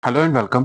Hello and welcome.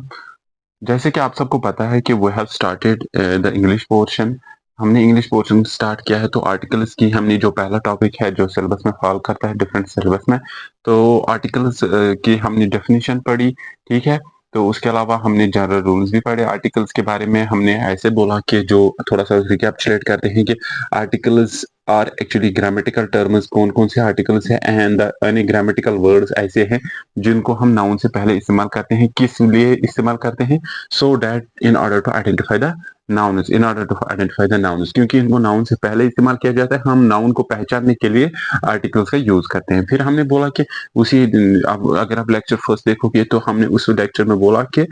जैसे कि आप सबको पता है कि we have started the English portion. हमने इंग्लिश पोर्शन स्टार्ट किया है, तो आर्टिकल्स की हमने जो पहला टॉपिक है जो सिलेबस में फॉलो करता है डिफरेंट सिलेबस में, तो आर्टिकल्स की हमने डेफिनेशन पढ़ी। ठीक है। तो उसके अलावा हमने जनरल रूल्स भी पढ़े आर्टिकल्स के बारे में। हमने ऐसे बोला कि जो थोड़ा सा रिकैप्चुलेट करते हैं कि articles are actually grammatical terms, कौन कौन से आर्टिकल्स हैं एंड यानी ग्रामेटिकल वर्ड्स ऐसे हैं जिनको हम नाउन से पहले इस्तेमाल करते हैं। किस लिए इस्तेमाल करते हैं? So that in order to identify the nouns, in order to identify the nouns, क्योंकि इनको नाउन से पहले इस्तेमाल किया जाता है। हम नाउन को पहचानने के लिए आर्टिकल्स का यूज करते हैं। फिर हमने बोला कि उसी अगर आप लेक्चर फर्स्ट देखोगे तो हमने उस लेक्चर में बोला कि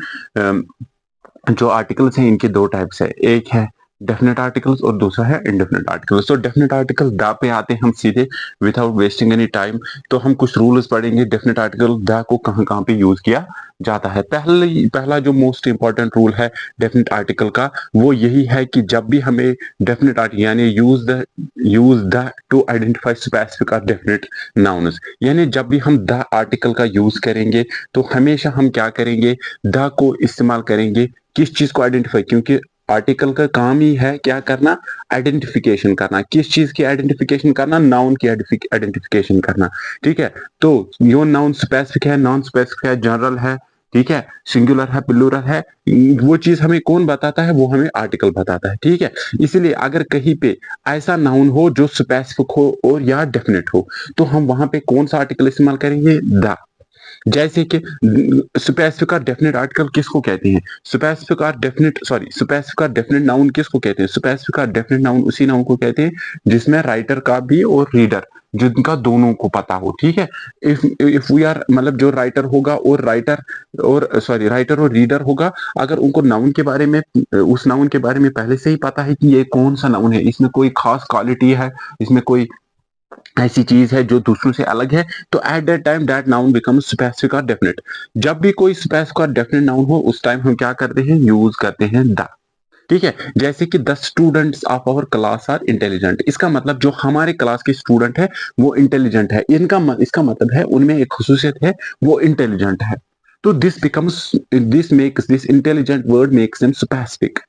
जो आर्टिकल्स हैं इनके दो टाइप्स है, एक है डेफिनेट आर्टिकल्स और दूसरा है इंडेफिनेट आर्टिकल्स। तो डेफिनेट आर्टिकल दा पे आते हैं हम सीधे विदाउट वेस्टिंग एनी टाइम। तो हम कुछ रूल्स पढ़ेंगे डेफिनेट आर्टिकल दा को कहाँ कहाँ पे यूज किया जाता है। पहला जो मोस्ट इंपॉर्टेंट रूल है डेफिनेट आर्टिकल का, वो यही है कि जब भी हमें डेफिनेट आर्टिकल यानी use the to identify specific और डेफिनेट नाउन्स, यानी जब भी हम द आर्टिकल का यूज करेंगे तो हमेशा हम क्या करेंगे, द को इस्तेमाल करेंगे किस चीज को आइडेंटिफाई, क्योंकि आर्टिकल का काम ही है क्या करना, आइडेंटिफिकेशन करना। किस चीज की आइडेंटिफिकेशन करना? नाउन की आइडेंटिफिकेशन करना। ठीक है। तो यो नाउन स्पेसिफिक है, नॉन स्पेसिफिक है, जनरल है, ठीक है, सिंगुलर है, प्लूरल है, वो चीज हमें कौन बताता है? वो हमें आर्टिकल बताता है। ठीक है। इसीलिए अगर कहीं पे ऐसा नाउन हो जो स्पेसिफिक हो और या डेफिनेट हो, तो हम वहां पे कौन सा आर्टिकल इस्तेमाल करेंगे? द। जैसे कि स्पेसिफिक और डेफिनेट आर्टिकल किसको कहते हैं? स्पेसिफिक और डेफिनेट नाउन किसको कहते हैं? स्पेसिफिक और डेफिनेट नाउन उसी नाउन को कहते हैं जिसमें राइटर का भी और रीडर, जिनका दोनों को पता हो। ठीक है। इफ वी आर मतलब जो राइटर होगा और राइटर और रीडर होगा, अगर उनको नाउन के बारे में उस नाउन के बारे में पहले से ही पता है कि ये कौन सा नाउन है, इसमें कोई खास क्वालिटी है, इसमें कोई ऐसी चीज है जो दूसरों से अलग है, तो eight that time that noun become specific और डेफिनेट। जब भी कोई स्पेसिफिक और डेफिनेट नाउन हो उस टाइम हम क्या करते हैं? यूज करते हैं द। ठीक है। जैसे कि the students of our class are intelligent, इसका मतलब जो हमारे क्लास के स्टूडेंट है वो इंटेलिजेंट है। इसका मतलब है उनमें एक खुसूसियत है, वो इंटेलिजेंट है। तो this makes this intelligent word makes them specific.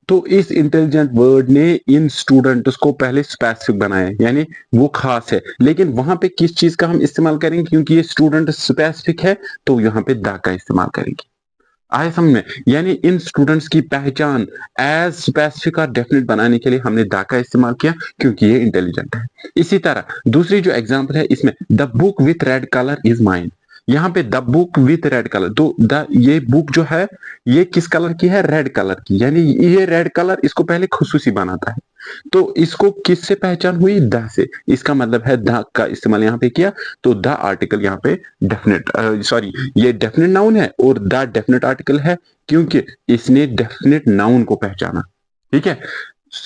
तो इस इंटेलिजेंट वर्ड ने इन स्टूडेंट्स को पहले स्पेसिफिक बनाया, यानी वो खास है। लेकिन वहां पे किस चीज का हम इस्तेमाल करेंगे? क्योंकि ये स्टूडेंट स्पेसिफिक है, तो यहाँ पे द का इस्तेमाल करेंगे। आए समझ में? यानी इन स्टूडेंट्स की पहचान एज स्पेसिफिक और डेफिनेट बनाने के लिए हमने द का इस्तेमाल किया, क्योंकि ये इंटेलिजेंट है। इसी तरह दूसरी जो एग्जांपल है इसमें, the book with red colour is mine. यहाँ पे the book with red colour, तो द ये बुक जो है ये किस कलर की है? रेड कलर की। यानी ये रेड कलर इसको पहले खुसूसी बनाता है। तो इसको किससे पहचान हुई? द से। इसका मतलब है द का इस्तेमाल यहाँ पे किया, तो द आर्टिकल यहाँ पे डेफिनेट ये डेफिनेट नाउन है और द डेफिनेट आर्टिकल है, क्योंकि इसने डेफिनेट नाउन को पहचाना। ठीक है।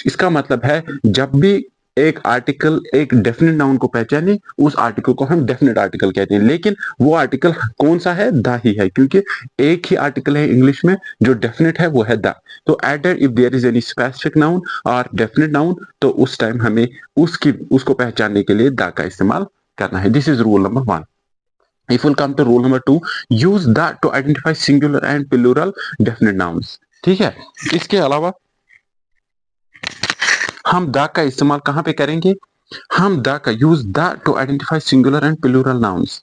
इसका मतलब है जब भी एक आर्टिकल एक डेफिनेट नाउन को पहचाने, उस आर्टिकल को हम डेफिनेट आर्टिकल कहते हैं। लेकिन वो आर्टिकल कौन सा है? द ही है, क्योंकि एक ही आर्टिकल है इंग्लिश में जो डेफिनेट है, वो है द। तो either if there is any specific noun और डेफिनेट नाउन, तो उस टाइम हमें उसको पहचानने के लिए द का इस्तेमाल करना है। This is rule number 1। If we'll come to rule number 2, use that to identify singular and plural definite nouns। ठीक है। इसके अलावा हम द का इस्तेमाल कहां पे करेंगे? हम द का use the to identify singular and plural nouns.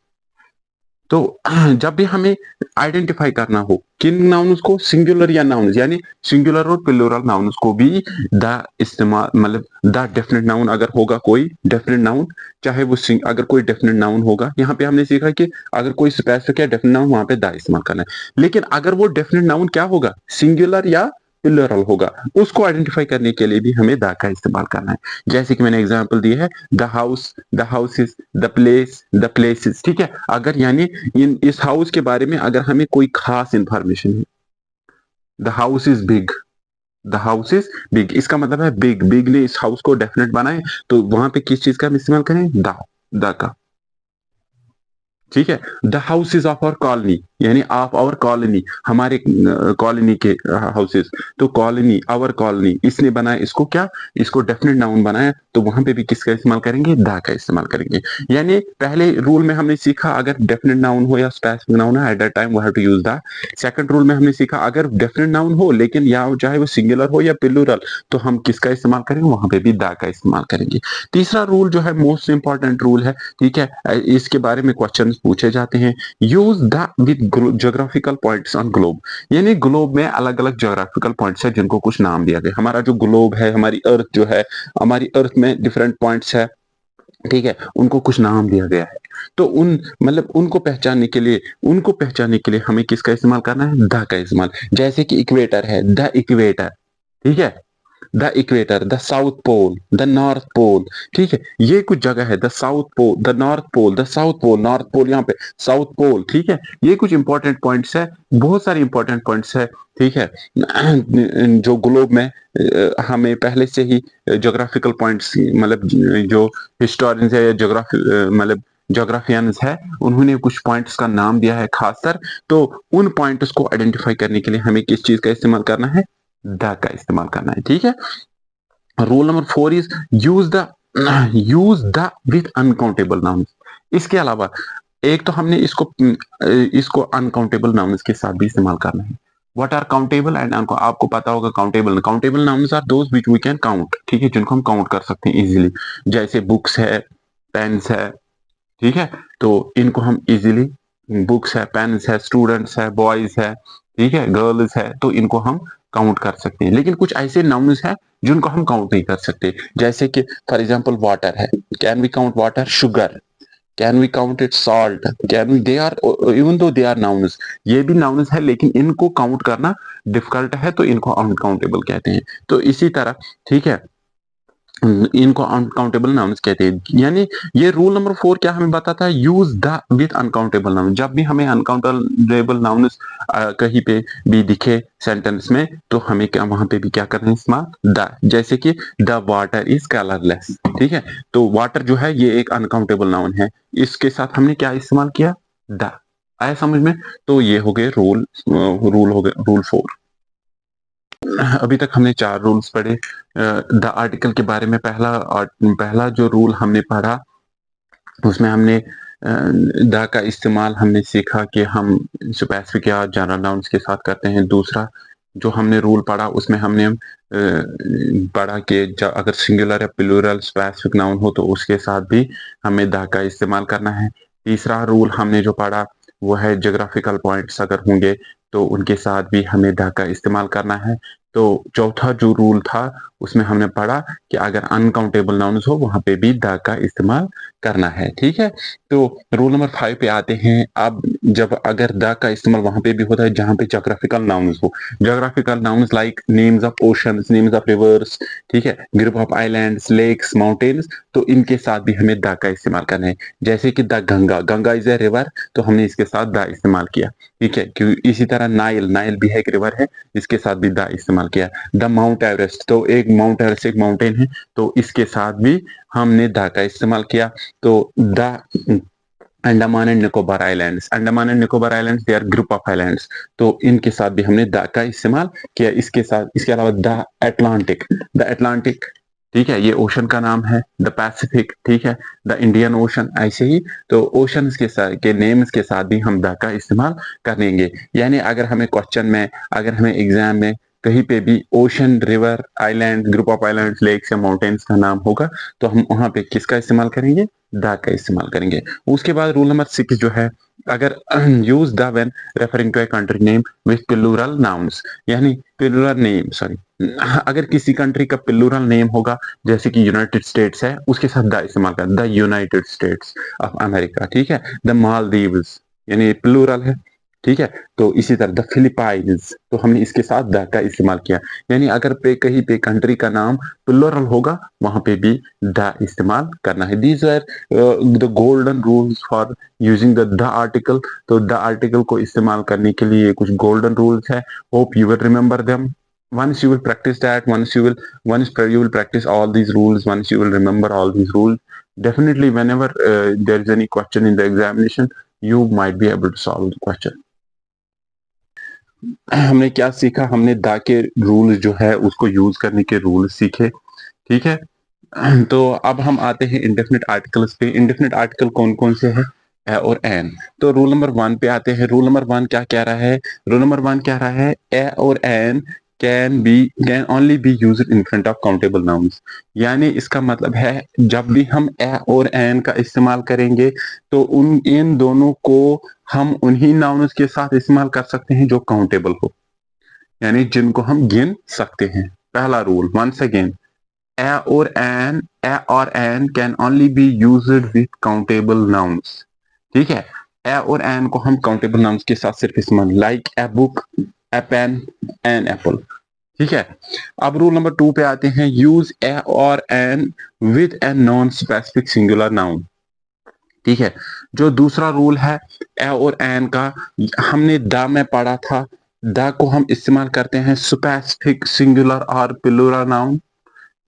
तो जब भी हमें आइडेंटिफाई करना हो किन नाउन्स को, सिंगुलर या नाउन्स, यानी सिंगुलर और प्लूरल नाउन्स को भी द इस्तेमाल, मतलब द डेफिनेट नाउन अगर होगा कोई डेफिनेट नाउन, चाहे वो अगर कोई डेफिनेट नाउन होगा, यहाँ पे हमने सीखा कि अगर कोई स्पेसिफिक या डेफिनेट नाउन वहां पे द इस्तेमाल करना है। लेकिन अगर वो डेफिनेट नाउन क्या होगा? सिंगुलर या प्लूरल होगा, उसको आइडेंटिफाई करने के लिए भी हमें द का इस्तेमाल करना है। जैसे कि मैंने एग्जांपल दी है, the house, the houses, the place, the places. ठीक है। अगर यानी इस हाउस के बारे में अगर हमें कोई खास इंफॉर्मेशन है, the house is big, the house is big, इसका मतलब है बिग, बिग ने इस हाउस को डेफिनेट बनाए, तो वहां पे किस चीज का हम इस्तेमाल करें? द का। ठीक है। The houses of our colony, यानी ऑफ आवर कॉलोनी, हमारे कॉलोनी के हाउसेज, तो कॉलोनी, आवर कॉलोनी, इसने बनाया, इसको क्या, इसको डेफिनेट नाउन बनाया, तो वहां पे भी किसका इस्तेमाल करेंगे, द का इस्तेमाल करेंगे। यानी पहले रूल में हमने सीखा अगर डेफिनेट नाउन हो या स्पेसिफिक नाउन है at that time we have to use the. Second rule में हमने सीखा अगर डेफिनेट नाउन हो लेकिन या चाहे वो सिंगुलर हो या प्लूरल तो हम किसका इस्तेमाल करेंगे, वहां पे भी द का इस्तेमाल करेंगे। तीसरा रूल जो है मोस्ट इंपॉर्टेंट रूल है, ठीक है, इसके बारे में क्वेश्चन पूछे जाते हैं। Use the with geographical points on globe, यानी ग्लोब में अलग अलग ज्योग्राफिकल पॉइंट्स है जिनको कुछ नाम दिया गया। हमारा जो ग्लोब है, हमारी अर्थ जो है, हमारी अर्थ में डिफरेंट पॉइंट्स है, ठीक है, उनको कुछ नाम दिया गया है। तो उन मतलब उनको पहचानने के लिए हमें किसका इस्तेमाल करना है, द का इस्तेमाल। जैसे कि इक्वेटर है, द इक्वेटर, ठीक है, the equator, the south pole, the north pole, ठीक है, ये कुछ जगह है, the south pole, the north pole, the south pole, north pole यहाँ पे, साउथ पोल, ठीक है, ये कुछ इंपॉर्टेंट पॉइंट्स है, बहुत सारे इंपॉर्टेंट पॉइंट्स है, ठीक है, जो ग्लोब में हमें पहले से ही ज्योग्राफिकल पॉइंट्स मतलब जो हिस्टोरियंस है या ज्योग्राफी मतलब ज्योग्राफियंस है उन्होंने कुछ पॉइंट्स का नाम दिया है खासकर, तो उन पॉइंट्स को आइडेंटिफाई करने के लिए हमें किस चीज का इस्तेमाल करना है, द का इस्तेमाल करना है, ठीक है। Rule number 4 is use the with uncountable noun. इसके अलावा एक तो हमने इसको अनकाउंटेबल नाउन्स के साथ भी इस्तेमाल करना है। व्हाट आर काउंटेबल एंड आपको पता होगा countable nouns are those which we can count, ठीक है, जिनको हम काउंट कर सकते हैं इजीली, जैसे बुक्स है, पेन्स है, ठीक है, तो इनको हम इजीली, बुक्स है, पेन्स है, स्टूडेंट्स है, बॉयज है, ठीक है, गर्ल्स है, तो इनको हम काउंट कर सकते हैं। लेकिन कुछ ऐसे नाउन्स है जिनको हम काउंट नहीं कर सकते, जैसे कि फॉर एग्जांपल वाटर है, can we count water, sugar, can we count it, salt, can we, they are even though they are nouns, ये भी नाउन्स है लेकिन इनको काउंट करना डिफिकल्ट है तो इनको अनकाउंटेबल कहते हैं। तो इसी तरह, ठीक है, इनको अनकाउंटेबल नाउन्स कहते हैं। यानी ये रूल नंबर 4 क्या हमें बताता है, use the with uncountable noun. जब भी हमें अनकाउंटेबल नाउन्स कहीं पे भी दिखे सेंटेंस में तो हमें क्या वहां पे भी क्या करना है, इस्तेमाल द। जैसे कि द वाटर इज कलरलेस, ठीक है, तो वाटर जो है ये एक अनकाउंटेबल नाउन है, इसके साथ हमने क्या इस्तेमाल किया, द। आया समझ में? तो ये हो गए रूल हो गए रूल 4। अभी तक हमने 4 रूल्स पढ़े। द आर्टिकल के बारे में पहला जो रूल हमने पढ़ा उसमें हमने द का इस्तेमाल हमने सीखा कि हम स्पेसिफिक या जनरल नाउन्स के साथ करते हैं। दूसरा जो हमने रूल पढ़ा उसमें हमने पढ़ा कि अगर सिंगुलर या प्लूरल स्पेसिफिक नाउन हो तो उसके साथ भी हमें द का इस्तेमाल करना है। तीसरा रूल हमने जो पढ़ा वो है ज्योग्राफिकल पॉइंट्स अगर होंगे तो उनके साथ भी हमें द का इस्तेमाल करना है। तो चौथा जो रूल था उसमें हमने पढ़ा कि अगर अनकाउंटेबल नाउन्स हो वहां पे भी द का इस्तेमाल करना है, ठीक है। तो रूल नंबर 5 पे आते हैं। अब जब अगर द का इस्तेमाल वहां पे भी होता है जहां पे ज्योग्राफिकल नाउन्स हो, geographical nouns like names of oceans, names of rivers, ठीक है, group of islands, lakes, mountains, तो इनके साथ भी हमें द का इस्तेमाल करना है। जैसे कि the Ganga, Ganga is a river, तो हमने इसके साथ द इस्तेमाल किया, ठीक है। क्योंकि इसी तरह नाइल, नाइल भी है एक रिवर है, इसके साथ भी द इस्तेमाल किया। द माउंट एवरेस्ट, तो एक माउंट एवरेस्ट एक माउंटेन है, तो इसके साथ भी हमने द का इस्तेमाल किया। तो the Andaman and Nicobar islands, Andaman and Nicobar islands they are group of islands, तो इनके साथ भी हमने द का इस्तेमाल किया। इसके अलावा द अटलांटिक, द अटलांटिक, ठीक है, ये ओशन का नाम है। द पैसिफिक, ठीक है, द इंडियन ओशन, ऐसे ही तो ओशन के नेम्स के साथ भी हम द का इस्तेमाल करेंगे। यानी अगर हमें क्वेश्चन में, अगर हमें एग्जाम में कहीं पे भी ocean, river, island, group of islands, lakes या माउंटेन्स का नाम होगा तो हम वहां पे किसका इस्तेमाल करेंगे, द का इस्तेमाल करेंगे। उसके बाद रूल नंबर 6 जो है, अगर use the when referring to a country name with plural nouns, यानी प्लूरल नेम, सॉरी, अगर किसी कंट्री का प्लूरल नेम होगा जैसे कि यूनाइटेड स्टेट्स है उसके साथ द इस्तेमाल कर, the United states of America, ठीक है। द मालदीव्स यानी प्लूरल है, ठीक है, तो इसी तरह द फिलीपाइंस, तो हमने इसके साथ द का इस्तेमाल किया। यानी अगर कहीं पे कंट्री का नाम प्लूरल होगा वहां पे भी द इस्तेमाल करना है। These are the golden rules for using the article. तो द आर्टिकल को इस्तेमाल करने के लिए कुछ गोल्डन रूल्स है। Hope you will remember them. Once you will practice that, once you will practice all these rules, once you will remember all these rules, definitely whenever there is any question in the examination, you might be able to solve the question. हमने क्या सीखा, हमने दा के rule जो है उसको use करने के रूल सीखे, ठीक है। तो अब हम आते हैं इंडेफिनिट आर्टिकल्स पे। इंडेफिनिट आर्टिकल कौन कौन से हैं? ए और एन। तो रूल नंबर वन पे आते हैं। रूल नंबर वन क्या कह रहा है? रूल नंबर वन कह रहा है ए और an can only be used in front of countable nouns. यानी इसका मतलब है जब भी हम ए और एन का इस्तेमाल करेंगे तो इन दोनों को हम उन्हीं नाउन्स के साथ इस्तेमाल कर सकते हैं जो काउंटेबल हो, यानी जिनको हम गिन सकते हैं। पहला रूल वंस अगेन, ए और an can only be used with countable nouns. ठीक है, ए और एन को हम काउंटेबल नाउन्स के साथ सिर्फ इस्तेमाल, like a book, a pen, an apple. ठीक है, अब रूल नंबर टू पे आते हैं। यूज ए और an with a non specific singular noun. ठीक है, जो दूसरा रूल है ए और एन का, हमने द में पढ़ा था, द को हम इस्तेमाल करते हैं स्पेसिफिक सिंगुलर और प्लूरल नाउन।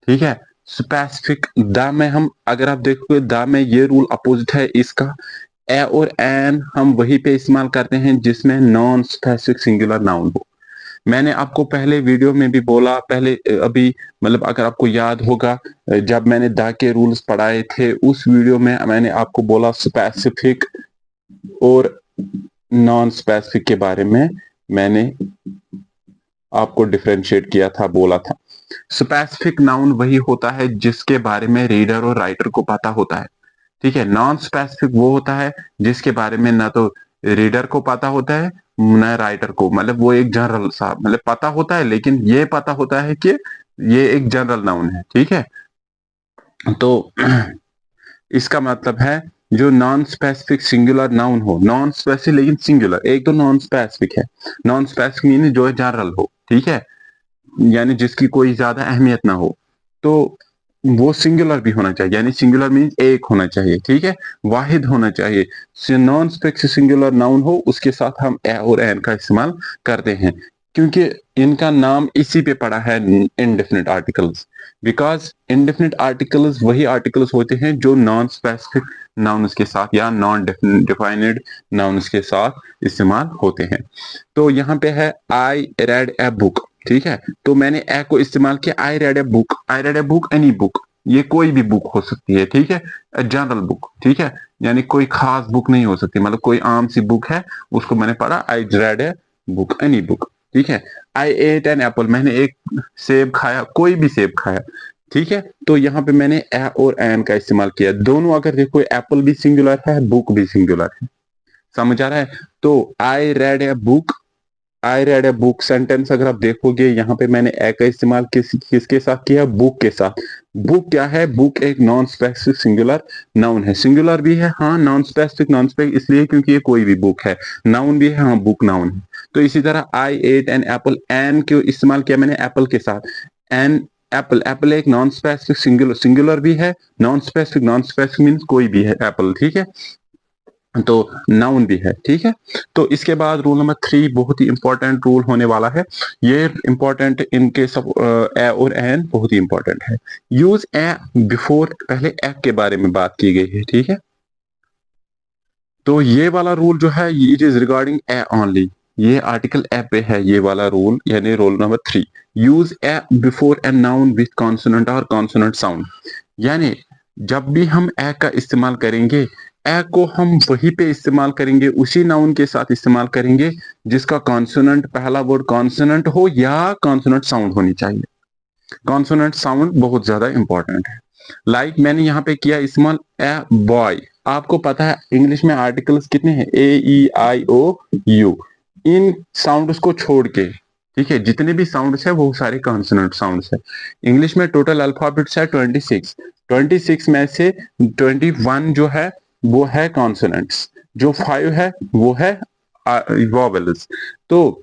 ठीक है, स्पेसिफिक द में हम, अगर आप देखोगे द में ये रूल अपोजिट है इसका। ए और एन हम वही पे इस्तेमाल करते हैं जिसमें नॉन स्पेसिफिक सिंगुलर नाउन हो। मैंने आपको पहले वीडियो में भी बोला, पहले अभी मतलब अगर आपको याद होगा, जब मैंने द के रूल्स पढ़ाए थे उस वीडियो में मैंने आपको बोला स्पेसिफिक और नॉन स्पेसिफिक के बारे में मैंने आपको डिफरेंशिएट किया था, बोला था। स्पेसिफिक नाउन वही होता है जिसके बारे में रीडर और राइटर को पता होता है। ठीक है, नॉन स्पेसिफिक वो होता है जिसके बारे में ना तो रीडर को पता होता है न राइटर को, मतलब वो एक जनरल सा मतलब पता होता है, लेकिन ये पता होता है कि ये एक जनरल नाउन है। ठीक है, तो इसका मतलब है जो नॉन स्पेसिफिक सिंगुलर नाउन हो, नॉन स्पेसिफिक लेकिन सिंगुलर, एक तो नॉन स्पेसिफिक है, नॉन स्पेसिफिक मीन जो जनरल हो। ठीक है, यानी जिसकी कोई ज्यादा अहमियत ना हो, तो वो सिंगुलर भी होना चाहिए, यानी सिंगुलर मीन एक होना चाहिए। ठीक है, वाहिद होना चाहिए। नॉन स्पेसिफिक सिंगुलर नाउन हो उसके साथ हम ए और एन का इस्तेमाल करते हैं, क्योंकि इनका नाम इसी पे पड़ा है indefinite articles. Because indefinite articles वही आर्टिकल्स होते हैं जो नॉन स्पेसिफिक नाउन्स के साथ या नॉन डिफाइनेड नाउन्स के साथ इस्तेमाल होते हैं। तो यहाँ पे है आई रेड ए बुक। ठीक है, तो मैंने ए को इस्तेमाल किया, I read a book. I read a book, any book, ये कोई भी बुक हो सकती है। ठीक है, जनरल बुक। ठीक है, यानी कोई खास बुक नहीं हो सकती, मतलब कोई आम सी बुक है उसको मैंने पढ़ा, I read a book, any book. ठीक है, आई एट एन एप्पल, मैंने एक सेब खाया, कोई भी सेब खाया। ठीक है, तो यहाँ पे मैंने ए और एन का इस्तेमाल किया। दोनों अगर देखो, एप्पल भी सिंगुलर है, बुक भी सिंगुलर है। समझ आ रहा है? तो I read a book, I read a book sentence अगर आप देखोगे यहाँ पे मैंने ए का इस्तेमाल किसके साथ किया? बुक के साथ। बुक क्या है? बुक एक नॉन स्पेसिफिक सिंगुलर नाउन है। सिंगुलर भी है हाँ, नॉन स्पेसिफिक, नॉन स्पेसिफिक इसलिए क्योंकि ये कोई भी बुक है। नाउन भी है हाँ, बुक नाउन है। तो इसी तरह आई एट एन एप्पल, एन क्यों इस्तेमाल किया मैंने एप्पल के साथ? एन एप्पल, एप्पल एक नॉन स्पेसिफिक सिंगुलर, सिंगुलर भी है, non specific, non specific means कोई भी है एप्पल। ठीक है, तो नाउन भी है। ठीक है, तो इसके बाद रूल नंबर थ्री बहुत ही इंपॉर्टेंट रूल होने वाला है। ये इंपॉर्टेंट इन केस ऑफ ए और एन बहुत ही इंपॉर्टेंट है। यूज ए बिफोर, पहले ए के बारे में बात की गई है। ठीक है, तो ये वाला रूल जो है it is regarding A only, ये आर्टिकल ए पे है ये वाला रूल, यानी rule number three. Use A before a noun with consonant और कॉन्सोनेंट साउंड। यानी जब भी हम ए का इस्तेमाल करेंगे, ए को हम वहीं पे इस्तेमाल करेंगे, उसी नाउन के साथ इस्तेमाल करेंगे जिसका कॉन्सोनेंट, पहला वर्ड कॉन्सोनेंट हो या कॉन्सोनेंट साउंड होनी चाहिए। कॉन्सोनेंट साउंड बहुत ज्यादा इंपॉर्टेंट है। लाइक मैंने यहाँ पे किया इस्तेमाल ए बॉय। आपको पता है इंग्लिश में आर्टिकल्स कितने हैं? ए ई आई ओ यू। इन साउंड्स को छोड़ के, ठीक है, जितने भी साउंड्स है वो सारे कॉन्सोनेंट साउंड्स है। इंग्लिश में टोटल अल्फाबेट्स है 26। 26 में से 21 जो है वो है कॉन्सोनेंट्स, जो 5 है वो है वॉवेल्स। तो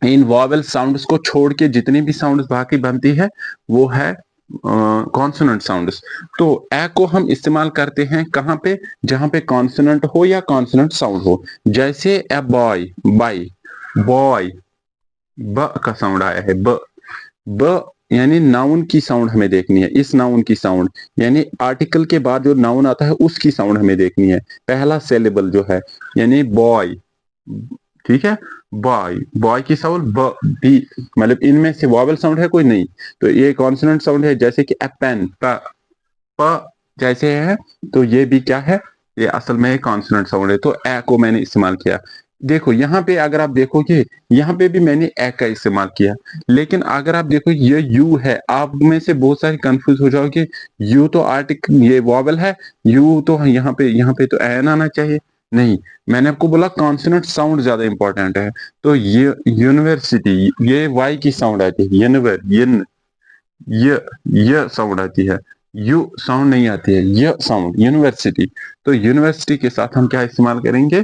इन वॉवेल साउंड्स को छोड़ के जितनी भी साउंड्स बाकी बनती है वो है कॉन्सोनेंट साउंड्स। तो ए को हम इस्तेमाल करते हैं कहाँ पे? जहां पे कॉन्सोनेंट हो या कॉन्सोनेंट साउंड हो। जैसे ए बॉय, बाई, बॉय, ब का साउंड आया है, ब। ब यानी नाउन की साउंड हमें देखनी है, इस नाउन की साउंड, यानी आर्टिकल के बाद जो नाउन आता है उसकी साउंड हमें देखनी है, पहला सिलेबल जो है, यानी बॉय। ठीक है। बॉय, बॉय की साउंड ब बी, मतलब इनमें से वॉवल साउंड है कोई नहीं, तो ये कॉन्सोनेंट साउंड है, जैसे कि ए पेन, प जैसे है, तो ये भी क्या है, ये असल में कॉन्सोनेंट साउंड है, तो ए को मैंने इस्तेमाल किया। देखो यहाँ पे अगर आप देखोगे, यहाँ पे भी मैंने ए का इस्तेमाल किया, लेकिन अगर आप देखो ये यू है, आप में से बहुत सारे कंफ्यूज हो जाओगे, यू तो आर्टिकल, ये वॉवल है, यू तो यहाँ पे तो एन आना चाहिए, नहीं, मैंने आपको बोला कॉन्सोनेंट साउंड ज्यादा इंपॉर्टेंट है, तो ये यूनिवर्सिटी, ये वाई की साउंड आती है, यूनिवर, ये साउंड आती है, यू साउंड नहीं आती है, ये साउंड यूनिवर्सिटी, तो यूनिवर्सिटी के साथ हम क्या इस्तेमाल करेंगे,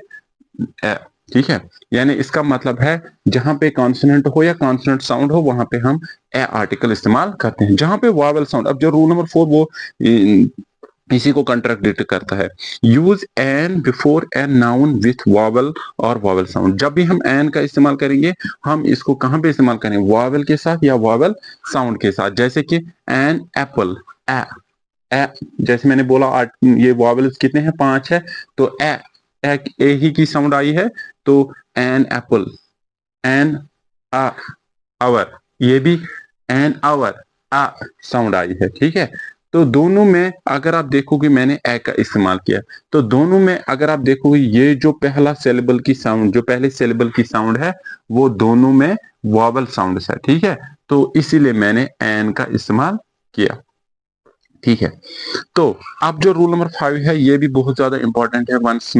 ए, ठीक है। यानी इसका मतलब है जहां पे कॉन्सोनेंट हो या कॉन्सोनेंट साउंड हो वहां पे हम ए आर्टिकल इस्तेमाल करते हैं। जहां पे वॉवल साउंड, अब जो रूल नंबर 4 वो इसी को कंट्राडिक्ट करता है, use an before N noun with vowel और वॉवल साउंड। जब भी हम एन का इस्तेमाल करेंगे, हम इसको कहां पे इस्तेमाल करेंगे, वॉवल के साथ या वॉवल साउंड के साथ, जैसे कि एन एप्पल, ए, ए, जैसे मैंने बोला ये वॉवल्स कितने हैं, 5 है, तो ए ही की साउंड आई है, तो एन एप्पल, एन आवर, ये भी एन आवर, आ साउंड आई है, ठीक है। तो दोनों में अगर आप देखोगे मैंने ए का इस्तेमाल किया, तो दोनों में अगर आप देखोगे ये जो पहला सिलेबल की साउंड, जो पहले सिलेबल की साउंड है, वो दोनों में वॉवल साउंड है, ठीक है, तो इसीलिए मैंने एन का इस्तेमाल किया, ठीक है। तो अब जो रूल नंबर 5 है, ये भी बहुत ज्यादा इंपॉर्टेंट है। वंस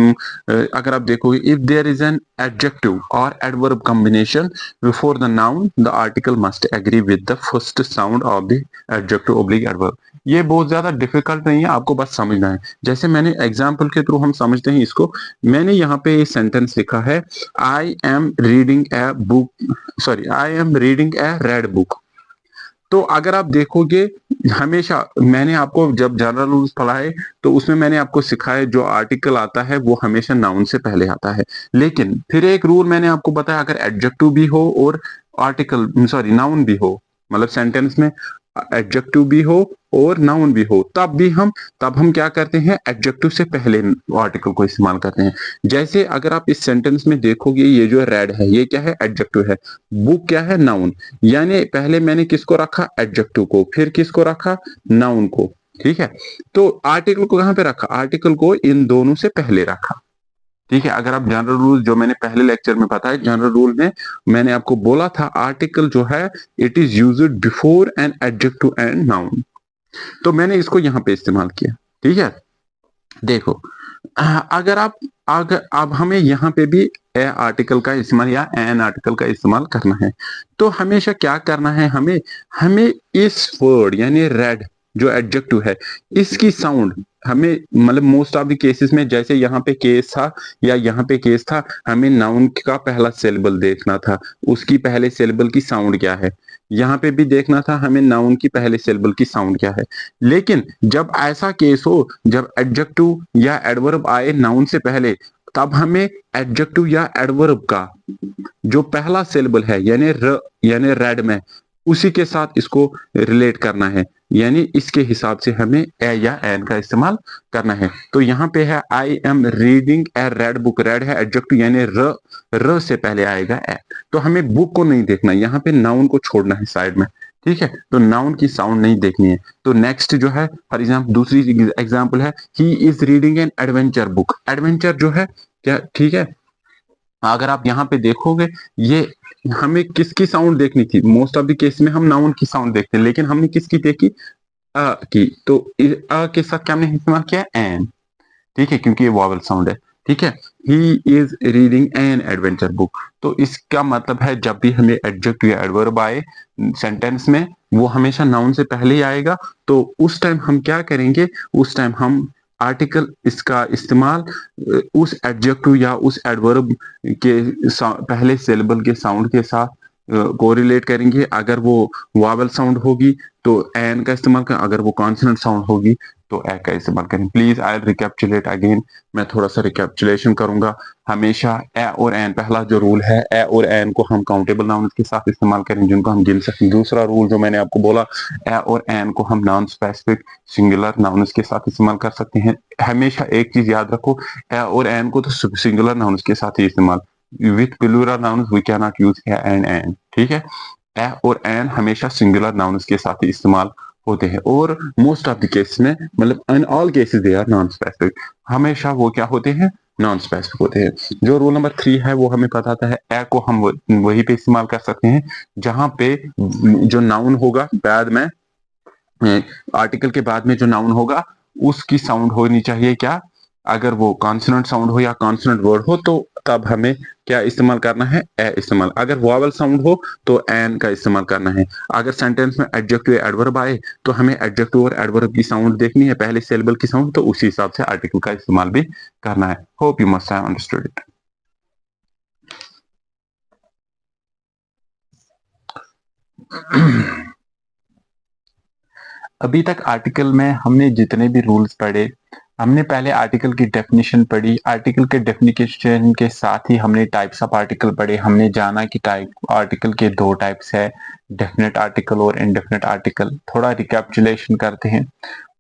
अगर आप देखोगे, if there is an adjective और adverb combination before the noun, the article must agree with the first sound of the adjective oblique adverb. ये बहुत ज्यादा डिफिकल्ट नहीं है, आपको बस समझना है। जैसे मैंने एग्जाम्पल के थ्रू हम समझते हैं इसको। मैंने यहाँ पे ये सेंटेंस लिखा है, I am reading a book, sorry, I am reading A red book. तो अगर आप देखोगे, हमेशा मैंने आपको जब जनरल रूल्स पढ़ाए, तो उसमें मैंने आपको सिखाया जो आर्टिकल आता है वो हमेशा नाउन से पहले आता है। लेकिन फिर एक रूल मैंने आपको बताया, अगर एडजेक्टिव भी हो और आर्टिकल, सॉरी, नाउन भी हो, मतलब सेंटेंस में एडजेक्टिव भी हो और नाउन भी हो, तब हम क्या करते हैं, एडजेक्टिव से पहले आर्टिकल को इस्तेमाल करते हैं। जैसे अगर आप इस सेंटेंस में देखोगे, ये जो रेड है ये क्या है, एडजेक्टिव है, बुक क्या है, नाउन, यानी पहले मैंने किसको रखा, एडजेक्टिव को, फिर किसको रखा, नाउन को, ठीक है। तो आर्टिकल को कहां पे रखा, आर्टिकल को इन दोनों से पहले रखा, ठीक है। अगर आप जनरल रूल जो मैंने पहले लेक्चर में बताया, जनरल रूल में मैंने आपको बोला था आर्टिकल जो है it is used before an adjective and noun, तो मैंने इसको यहां पे इस्तेमाल किया, ठीक है। देखो, अगर आप अगर अब हमें यहाँ पे भी ए आर्टिकल का इस्तेमाल या एन आर्टिकल का इस्तेमाल करना है, तो हमेशा क्या करना है, हमें हमें इस वर्ड यानी रेड जो एडजेक्टिव है, इसकी साउंड हमें, मतलब मोस्ट ऑफ द केसेस में, जैसे यहाँ पे केस था या यहाँ पे केस था, हमें नाउन का पहला सिलेबल देखना था, उसकी पहले सिलेबल की साउंड क्या है। यहाँ पे भी देखना था हमें नाउन की पहले सिलेबल की साउंड क्या है। लेकिन जब ऐसा केस हो, जब एडजेक्टिव या एडवर्ब आए नाउन से पहले, तब हमें एडजेक्टिव या एडवर्ब का जो पहला सिलेबल है, यानी रेड में, उसी के साथ इसको रिलेट करना है, यानी इसके हिसाब से हमें ए या एन का इस्तेमाल करना है। तो यहाँ पे है, I am reading A red book, red है एडजेक्टिव, यानी र से पहले आएगा ए, तो हमें बुक को नहीं देखना, यहाँ पे नाउन को छोड़ना है साइड में, ठीक है। तो नाउन की साउंड नहीं देखनी है। तो नेक्स्ट जो है, फॉर एग्जाम्पल दूसरी एग्जाम्पल है, he is reading an adventure book, adventure जो है क्या, ठीक है। अगर आप यहाँ पे देखोगे, ये हमें किसकी साउंड देखनी थी, मोस्ट ऑफ द केस में हम नाउन की साउंड देखते हैं, लेकिन हमने किसकी देखी, अ की, तो अ के साथ क्या हमने इस्तेमाल किया, एन, ठीक है, क्योंकि ये वॉवल साउंड है, ठीक है। He is reading an adventure book, तो इसका मतलब है जब भी हमें एडजेक्टिव या एडवर्ब आए सेंटेंस में, वो हमेशा नाउन से पहले ही आएगा। तो उस टाइम हम क्या करेंगे, उस टाइम हम आर्टिकल इसका इस्तेमाल उस एडजेक्टिव या उस एडवर्ब के पहले सिलेबल के साउंड के साथ कोरिलेट करेंगे। अगर वो वावल साउंड होगी तो एन का इस्तेमाल करें, अगर वो कॉन्सोनेंट साउंड होगी तो ए का इस्तेमाल करें। प्लीज आई रिकैप्चुलेट अगेन, मैं थोड़ा सा रिकैप्चुलेशन करूंगा। हमेशा ए और एन, पहला जो रूल है, ए और एन को हम काउंटेबल नाउन के साथ इस्तेमाल करें जिनको हम गिन सकते हैं। दूसरा रूल जो मैंने आपको बोला, ए और एन को हम नॉन स्पेसिफिक सिंगुलर नाउन के साथ इस्तेमाल कर सकते हैं। हमेशा एक चीज याद रखो, ए और एन को तो सिंगुलर नाउन के साथ ही इस्तेमाल, with plural nouns we can not use a and an, ठीक है। ए और एन हमेशा सिंगुलर नाउन्स के साथ ही इस्तेमाल होते हैं, और मोस्ट ऑफ द केसेस में, मतलब in all cases they are non specific, हमेशा वो क्या होते हैं, नॉन स्पेसिफिक होते हैं। जो रूल नंबर 3 है वो हमें बताता है ए को हम वहीं पे इस्तेमाल कर सकते हैं जहां पे जो नाउन होगा बाद में, आर्टिकल के बाद में जो नाउन होगा उसकी साउंड होनी चाहिए क्या, अगर वो कॉन्सोनेंट साउंड हो या कॉन्सोनेंट वर्ड हो तो तब हमें क्या इस्तेमाल करना है, ए इस्तेमाल। अगर वॉवल साउंड हो तो एन का इस्तेमाल करना है। अगर सेंटेंस में एडजेक्टिव एडवर्ब आए तो हमें एडजेक्टिव और एडवर्ब की साउंड देखनी है, पहले सिलेबल की साउंड, तो उसी हिसाब से आर्टिकल का इस्तेमाल भी करना है। Hope you must have understood it. अभी तक आर्टिकल में हमने जितने भी रूल्स पढ़े, हमने पहले आर्टिकल की डेफिनेशन पढ़ी, आर्टिकल के डेफिनेशन के साथ ही हमने टाइप्स ऑफ आर्टिकल पढ़े। हमने जाना कि टाइप आर्टिकल के दो टाइप्स है, डेफिनेट आर्टिकल और इनडेफिनेट आर्टिकल। थोड़ा रिकैप्चुलेशन करते हैं।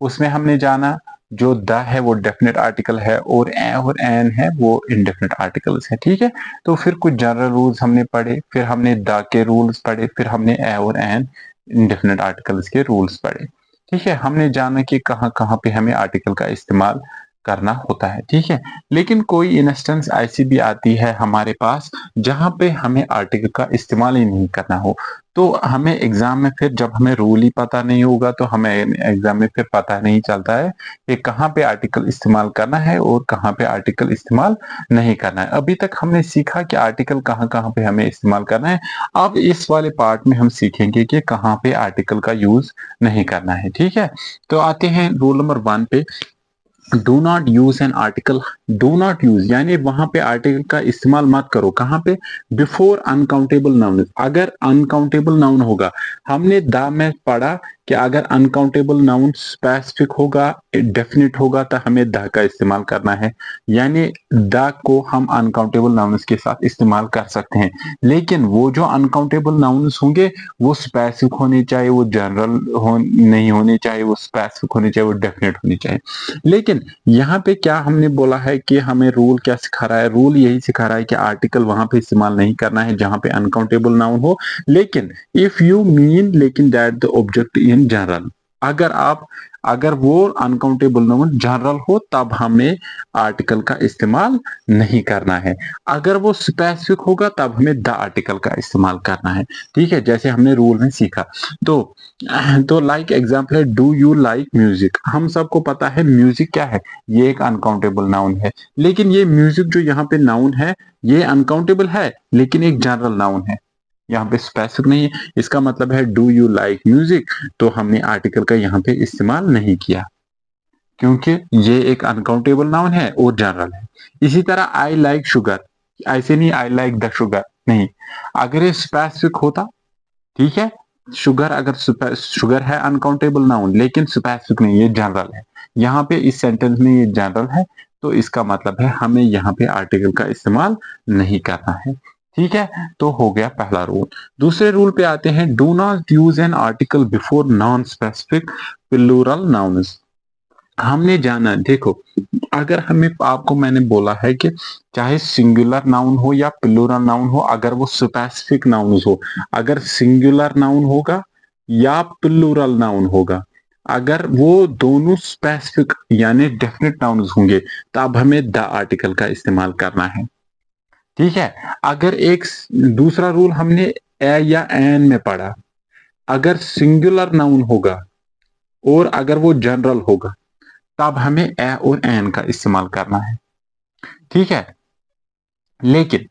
उसमें हमने जाना जो द है वो डेफिनेट आर्टिकल है और ए और एन है वो इनडेफिनेट आर्टिकल्स है, ठीक है। तो फिर कुछ जनरल रूल्स हमने पढ़े, फिर हमने द के रूल्स पढ़े, फिर हमने ए और एन इनडेफिनेट आर्टिकल्स के रूल्स पढ़े, ठीक है। हमने जाना कि कहाँ कहाँ पे हमें आर्टिकल का इस्तेमाल करना होता है, ठीक है। लेकिन कोई इंस्टेंस ऐसी भी आती है हमारे पास जहां पे हमें आर्टिकल का इस्तेमाल ही नहीं करना हो, तो हमें एग्जाम में फिर जब हमें रूल ही पता नहीं होगा तो हमें एग्जाम में फिर पता नहीं चलता है कि कहाँ पे आर्टिकल इस्तेमाल करना है और कहाँ पे आर्टिकल इस्तेमाल नहीं करना है। अभी तक हमने सीखा कि आर्टिकल कहाँ कहाँ पे हमें इस्तेमाल करना है। अब इस वाले पार्ट में हम सीखेंगे कि कहाँ पे आर्टिकल का यूज नहीं करना है, ठीक है। तो आते हैं रूल नंबर 1 पे। Do not use an article, do not use यानी वहां पे आर्टिकल का इस्तेमाल मत करो, कहां पे, बिफोर अनकाउंटेबल नाउन। अगर अनकाउंटेबल नाउन होगा, हमने द में पढ़ा कि अगर अनकाउंटेबल नाउन स्पेसिफिक होगा, डेफिनेट होगा, तो हमें द का इस्तेमाल करना है, यानी द को हम अनकाउंटेबल नाउन्स के साथ इस्तेमाल कर सकते हैं। लेकिन वो जो अनकाउंटेबल नाउन्स होंगे वो स्पेसिफिक होने चाहिए, वो जनरल नहीं होने चाहिए, वो स्पेसिफिक होने चाहिए, वो डेफिनेट होनी चाहिए। लेकिन यहाँ पे क्या हमने बोला है कि हमें रूल क्या सिखा रहा है, रूल यही सिखा रहा है कि आर्टिकल वहां पे इस्तेमाल नहीं करना है जहां पे अनकाउंटेबल नाउन हो। लेकिन इफ यू मीन लेकिन that the object in general, अगर वो अनकाउंटेबल नाउन जनरल हो तब हमें आर्टिकल का इस्तेमाल नहीं करना है। अगर वो स्पेसिफिक होगा तब हमें द आर्टिकल का इस्तेमाल करना है, ठीक है, जैसे हमने रूल में सीखा। तो लाइक एग्जाम्पल है डू यू लाइक म्यूजिक। हम सबको पता है म्यूजिक क्या है, ये एक अनकाउंटेबल नाउन है। लेकिन ये म्यूजिक जो यहाँ पे नाउन है ये अनकाउंटेबल है लेकिन एक जनरल नाउन है, यहाँ पे स्पेसिफिक नहीं है। इसका मतलब है डू यू लाइक म्यूजिक, तो हमने आर्टिकल का यहाँ पे इस्तेमाल नहीं किया क्योंकि ये एक अनकाउंटेबल नाउन है और जनरल है। इसी तरह आई लाइक शुगर, ऐसे नहीं आई लाइक द शुगर, नहीं, अगर ये स्पेसिफिक होता, ठीक है, शुगर अगर शुगर है अनकाउंटेबल नाउन लेकिन स्पेसिफिक नहीं, ये जनरल है। यहाँ पे इस सेंटेंस में ये जनरल है, तो इसका मतलब है हमें यहाँ पे आर्टिकल का इस्तेमाल नहीं करना है, ठीक है। तो हो गया पहला रूल। दूसरे रूल पे आते हैं, do not use an article before non specific plural nouns. हमने जाना, देखो, अगर हमें आपको मैंने बोला है कि चाहे सिंगुलर नाउन हो या प्लूरल नाउन हो, अगर वो स्पेसिफिक नाउन हो, अगर सिंगुलर नाउन होगा या प्लूरल नाउन होगा, अगर वो दोनों स्पेसिफिक यानी डेफिनेट नाउन होंगे तब हमें द आर्टिकल का इस्तेमाल करना है, ठीक है। अगर एक दूसरा रूल हमने ए या एन में पढ़ा, अगर सिंगुलर नाउन होगा और अगर वो जनरल होगा तब हमें ए और एन का इस्तेमाल करना है, ठीक है। लेकिन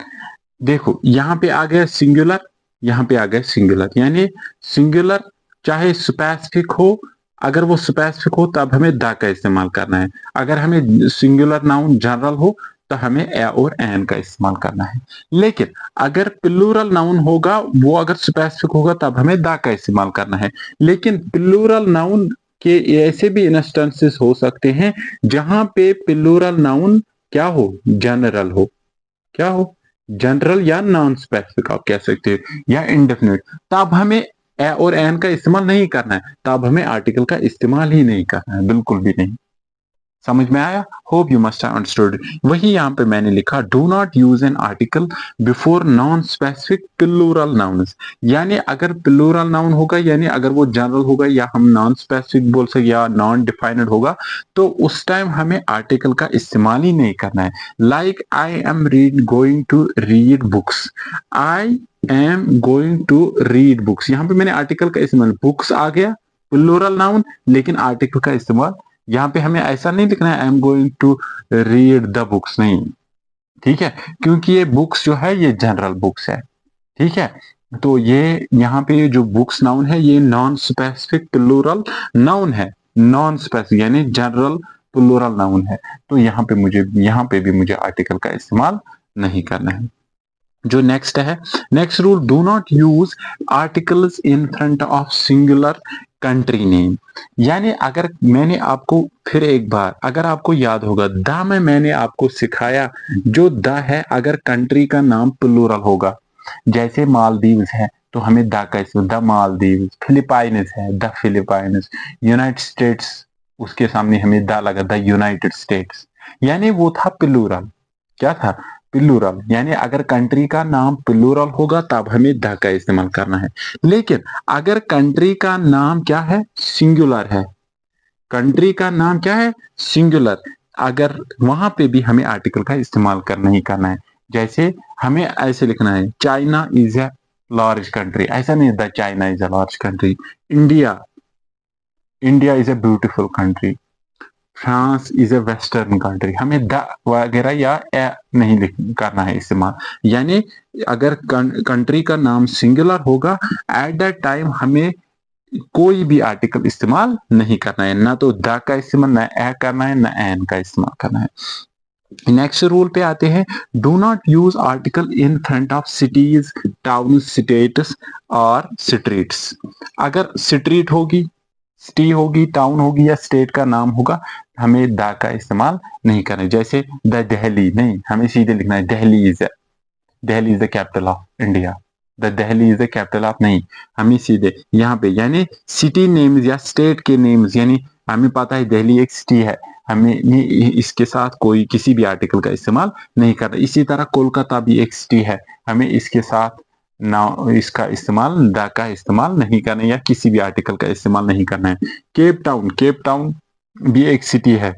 देखो यहाँ पे आ गया सिंगुलर, यहाँ पे आ गया सिंगुलर, यानी सिंगुलर चाहे स्पेसिफिक हो, अगर वो स्पेसिफिक हो तब हमें द का इस्तेमाल करना है। अगर हमें सिंगुलर नाउन जनरल हो तो हमें ए और एन का इस्तेमाल करना है। लेकिन अगर प्लूरल नाउन होगा, वो अगर स्पेसिफिक होगा तब हमें द का इस्तेमाल करना है। लेकिन प्लूरल नाउन के ऐसे भी इंस्टेंसेस हो सकते हैं जहां पे प्लूरल नाउन क्या हो, जनरल हो, क्या हो, जनरल या नॉन स्पेसिफिक आप कह सकते हो, या इंडेफिनिट, तब हमें ए और एन का इस्तेमाल नहीं करना है, तब हमें आर्टिकल का इस्तेमाल ही नहीं करना है, बिल्कुल भी नहीं, समझ में आया? Hope you must have understood. वही यहाँ पे मैंने लिखा, do not use an article before non specific plural nouns. यानी अगर प्लूरल नाउन होगा, यानी अगर वो जनरल होगा या हम नॉन स्पेसिफिक बोल सकते या नॉन डिफाइनेड होगा, तो उस टाइम हमें आर्टिकल का इस्तेमाल ही नहीं करना है। Like I am going to read books, I am going to read books, यहाँ पे मैंने आर्टिकल का इस्तेमाल, बुक्स आ गया प्लूरल नाउन, लेकिन आर्टिकल का इस्तेमाल यहाँ पे हमें ऐसा नहीं लिखना है I am going to read the books, नहीं, ठीक है, क्योंकि ये बुक्स जो है ये जनरल बुक्स है, ठीक है। तो ये यहाँ पे जो बुक्स नाउन है ये नॉन स्पेसिफिक प्लूरल नाउन है, नॉन स्पेसिफिक यानी जनरल प्लूरल नाउन है। तो यहाँ पे भी मुझे आर्टिकल का इस्तेमाल नहीं करना है। जो नेक्स्ट है, next rule, do not use articles in front of singular country name. यानी अगर मैंने आपको फिर एक बार, अगर आपको याद होगा द में मैंने आपको सिखाया, जो द है अगर कंट्री का नाम प्लूरल होगा, जैसे मालदीव्स है तो हमें द का इस्तेमाल, द मालदीव्स, फिलिपाइंस है द फिलिपाइंस, यूनाइटेड स्टेट्स उसके सामने हमें द लगा, द यूनाइटेड स्टेट्स, यानी वो था प्लूरल। क्या था? प्लूरल। यानी अगर कंट्री का नाम प्लूरल होगा तब हमें द का इस्तेमाल करना है। लेकिन अगर कंट्री का नाम क्या है? सिंगुलर है, कंट्री का नाम क्या है? सिंगुलर, अगर वहां पे भी हमें आर्टिकल का इस्तेमाल करना ही करना है। जैसे हमें ऐसे लिखना है, China is a large country, ऐसा नहीं, the China is a large country. India, India is a beautiful country. France is a western country, हमें द वगैरह या ए नहीं करना है इस्तेमाल। यानी अगर कंट्री का नाम सिंगुलर होगा, एट दैट टाइम हमें कोई भी आर्टिकल इस्तेमाल नहीं करना है, ना तो द का इस्तेमाल, ना ए करना है, ना एन का इस्तेमाल करना है। नेक्स्ट रूल पे आते हैं, do not use article in front of cities, town, states और स्ट्रीट्स। अगर स्ट्रीट होगी, सिटी होगी, टाउन होगी या स्टेट का नाम होगा, हमें द का इस्तेमाल नहीं करना है। जैसे द दिल्ली, नहीं, हमें सीधे लिखना है Delhi is the capital of India, the Delhi is the capital of, नहीं, हमें सीधे यहाँ पे, यानी सिटी नेम्स या स्टेट के नेम्स, यानी हमें पता है दिल्ली एक सिटी है, हमें इसके साथ कोई किसी भी आर्टिकल का इस्तेमाल नहीं करना। इसी तरह कोलकाता भी एक सिटी है, हमें इसके साथ ना इसका इस्तेमाल, द का इस्तेमाल नहीं करना है या किसी भी आर्टिकल का इस्तेमाल नहीं करना है। केप टाउन भी एक सिटी है,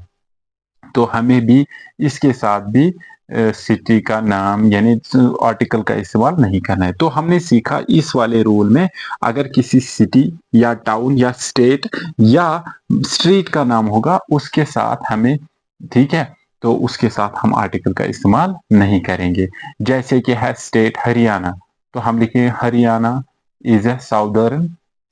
तो हमें भी इसके साथ भी सिटी का नाम यानी आर्टिकल का इस्तेमाल नहीं करना है। तो हमने सीखा इस वाले रूल में, अगर किसी सिटी या टाउन या स्टेट या स्ट्रीट का नाम होगा उसके साथ हमें, ठीक है, तो उसके साथ हम आर्टिकल का इस्तेमाल नहीं करेंगे। जैसे कि है स्टेट हरियाणा, तो हम लिखेंगे Haryana is a southern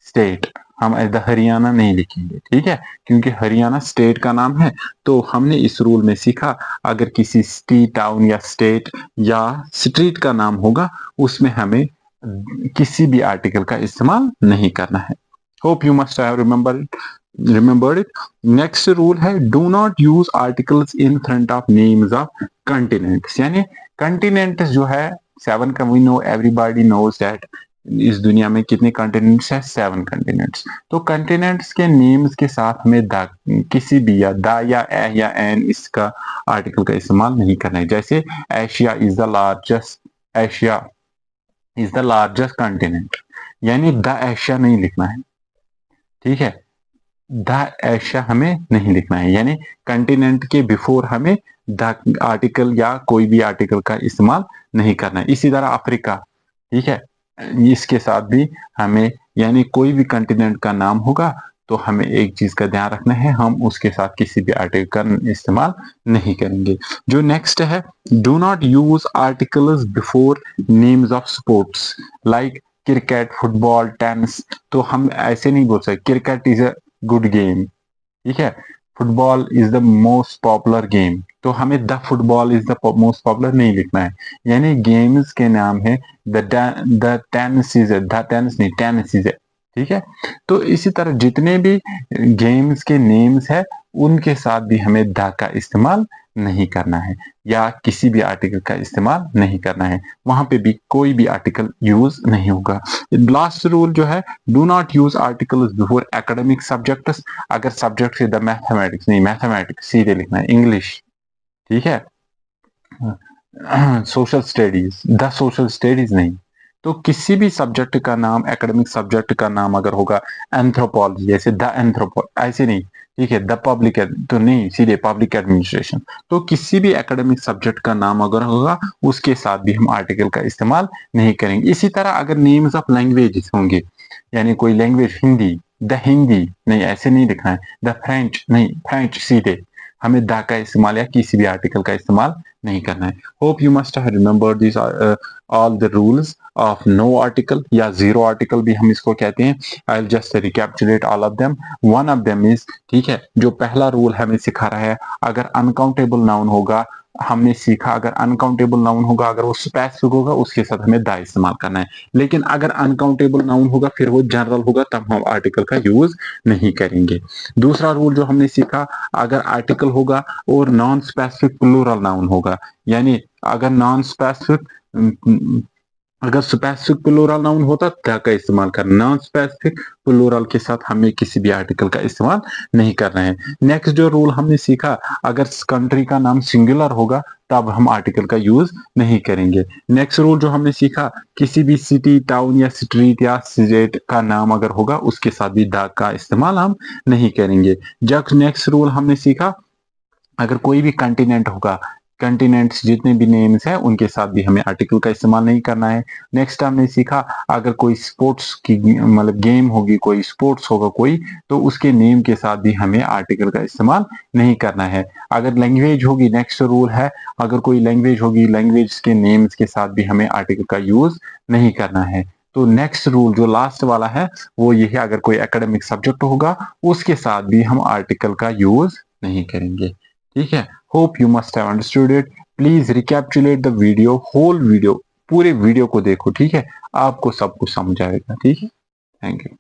state, हम एज द हरियाणा नहीं लिखेंगे, ठीक है, क्योंकि हरियाणा स्टेट का नाम है। तो हमने इस रूल में सीखा, अगर किसी सिटी, टाउन या स्टेट या स्ट्रीट का नाम होगा उसमें हमें किसी भी आर्टिकल का इस्तेमाल नहीं करना है। Hope you must have remembered it. Next rule है, do not use articles in front of names of continents. यानी कंटिनेंट्स जो है 7 का, we know, everybody knows that इस दुनिया में कितने कंटिनेंट्स है? 7 कंटिनेंट्स। तो कंटिनेंट्स के नेम्स के साथ हमें द, किसी भी या द या ए या एन इसका आर्टिकल का इस्तेमाल नहीं करना है। जैसे Asia is the largest continent, यानी द एशिया नहीं लिखना है, ठीक है, द एशिया हमें नहीं लिखना है, यानी कंटिनेंट के बिफोर हमें द आर्टिकल या कोई भी आर्टिकल का इस्तेमाल नहीं करना है। इसी तरह अफ्रीका, ठीक है, इसके साथ भी हमें, यानी कोई भी कंटिनेंट का नाम होगा तो हमें एक चीज का ध्यान रखना है, हम उसके साथ किसी भी आर्टिकल का इस्तेमाल नहीं करेंगे। जो नेक्स्ट है, do not use articles before names of sports like cricket, football, tennis. तो हम ऐसे नहीं बोल सकते cricket is a good game, ठीक है, football is the most popular game, तो हमें the football is the most popular नहीं लिखना है। यानी गेम्स के नाम है the tennis is, the tennis नहीं, टेनिस इज, ठीक है। तो इसी तरह जितने भी गेम्स के नेम्स है उनके साथ भी हमें द का इस्तेमाल नहीं करना है या किसी भी आर्टिकल का इस्तेमाल नहीं करना है, वहां पे भी कोई भी आर्टिकल यूज नहीं होगा। लास्ट रूल जो है, do not use articles before academic subjects. अगर सब्जेक्ट से द मैथमेटिक्स नहीं, मैथमेटिक्स सीधे लिखना है, इंग्लिश, ठीक है, social studies, the social studies नहीं। तो किसी भी सब्जेक्ट का नाम, एकेडमिक सब्जेक्ट का नाम अगर होगा एंथ्रोपोलॉजी, जैसे द एंथ्रोपो, ऐसे नहीं, ठीक है, द पब्लिक, तो नहीं, सीधे पब्लिक एडमिनिस्ट्रेशन। तो किसी भी एकेडमिक सब्जेक्ट का नाम अगर होगा उसके साथ भी हम आर्टिकल का इस्तेमाल नहीं करेंगे। इसी तरह अगर नेम्स ऑफ लैंग्वेजेस होंगे, यानी कोई लैंग्वेज, हिंदी, द हिंदी नहीं, ऐसे नहीं लिखना है, द फ्रेंच नहीं, फ्रेंच सीधे, हमें द का इस्तेमाल या किसी भी आर्टिकल का इस्तेमाल नहीं करना है। Hope you must have remembered this all the rules of no article या जीरो आर्टिकल भी हम इसको कहते हैं। I will just recapitulate all of them. One of them is, ठीक है, जो पहला रूल हमें सिखा रहा है, अगर अनकाउंटेबल नाउन होगा, हमने सीखा अगर अनकाउंटेबल नाउन होगा, अगर वो स्पेसिफिक होगा, उसके साथ हमें द इस्तेमाल करना है। लेकिन अगर अनकाउंटेबल नाउन होगा, फिर वो जनरल होगा, तब हम आर्टिकल का यूज नहीं करेंगे। दूसरा रूल जो हमने सीखा, अगर आर्टिकल होगा और नॉन स्पेसिफिक प्लूरल नाउन होगा, यानी अगर नॉन स्पेसिफिक, अगर स्पेसिफिक प्लूरल नाउन होता द का इस्तेमाल करना, नॉन स्पेसिफिक प्लूरल के साथ हमें किसी भी आर्टिकल का इस्तेमाल नहीं करना है। नेक्स्ट जो रूल हमने सीखा, अगर कंट्री का नाम सिंगुलर होगा तब हम आर्टिकल का यूज नहीं करेंगे। नेक्स्ट रूल जो हमने सीखा, किसी भी सिटी, टाउन या स्ट्रीट या स्टेट का नाम अगर होगा उसके साथ भी द का इस्तेमाल हम नहीं करेंगे। जब नेक्स्ट रूल हमने सीखा, अगर कोई भी कंटिनेंट होगा, कंटिनेंट्स जितने भी नेम्स हैं उनके साथ भी हमें आर्टिकल का इस्तेमाल नहीं करना है। नेक्स्ट हमने सीखा, अगर कोई स्पोर्ट्स की मतलब गेम होगी, कोई स्पोर्ट्स होगा कोई, तो उसके नेम के साथ भी हमें आर्टिकल का इस्तेमाल नहीं करना है। अगर लैंग्वेज होगी, नेक्स्ट रूल है, अगर कोई लैंग्वेज होगी, लैंग्वेज के नेम्स के साथ भी हमें आर्टिकल का यूज नहीं करना है। तो नेक्स्ट रूल जो लास्ट वाला है वो ये है, अगर कोई एकेडमिक सब्जेक्ट होगा उसके साथ भी हम आर्टिकल का यूज नहीं करेंगे। ठीक है, hope you must have understood it. Please recapitulate the video, whole video, पूरे वीडियो को देखो, ठीक है, आपको सब कुछ समझ आएगा। ठीक है, थैंक यू।